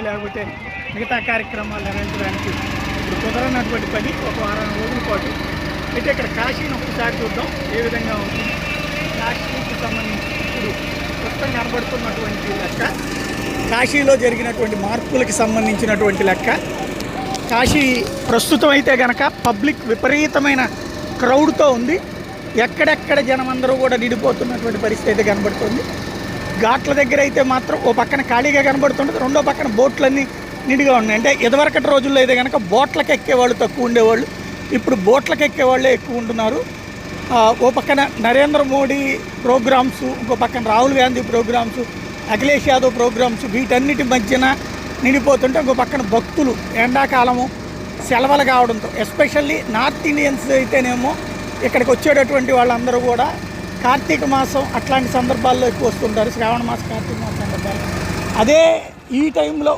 లేకపోతే మిగతా కార్యక్రమాలు నిర్వహించడానికి ఇప్పుడు కుదరనటువంటి పని. ఒక వారం రోజుల పాటు అయితే ఇక్కడ కాశీని ఒకసారి చూద్దాం ఏ విధంగా ఉంది. కాశీకి సంబంధించి ఇప్పుడు ప్రస్తుతం కనబడుతున్నటువంటి లెక్క, కాశీలో జరిగినటువంటి మార్పులకి సంబంధించినటువంటి లెక్క. కాశీ ప్రస్తుతం అయితే కనుక పబ్లిక్ విపరీతమైన క్రౌడ్తో ఉంది. ఎక్కడెక్కడ జనం అందరూ కూడా నిండిపోతున్నటువంటి పరిస్థితి అయితే కనబడుతుంది. ఘాట్ల దగ్గర అయితే మాత్రం ఓ పక్కన ఖాళీగా కనబడుతుంటుంది, రెండో పక్కన బోట్లన్నీ నిండుగా ఉన్నాయి. అంటే ఇదివరకటి రోజుల్లో అయితే కనుక బోట్లకు ఎక్కేవాళ్ళు తక్కువ ఉండేవాళ్ళు, ఇప్పుడు బోట్లకు ఎక్కేవాళ్ళే ఎక్కువ ఉంటున్నారు. ఓ పక్కన నరేంద్ర మోడీ ప్రోగ్రామ్స్, ఇంకో పక్కన రాహుల్ గాంధీ ప్రోగ్రామ్స్, అఖిలేష్ యాదవ్ ప్రోగ్రామ్స్, వీటన్నిటి మధ్యన నిండిపోతుంటే ఇంకో పక్కన భక్తులు ఎండాకాలము సెలవులు కావడంతో ఎస్పెషల్లీ నార్త్ ఇండియన్స్ అయితేనేమో ఇక్కడికి వచ్చేటటువంటి వాళ్ళందరూ కూడా కార్తీక మాసం అట్లాంటి సందర్భాల్లో ఎక్కువ వస్తుంటారు, శ్రావణ మాసం కార్తీక మాసం సందర్భాలు. అదే ఈ టైంలో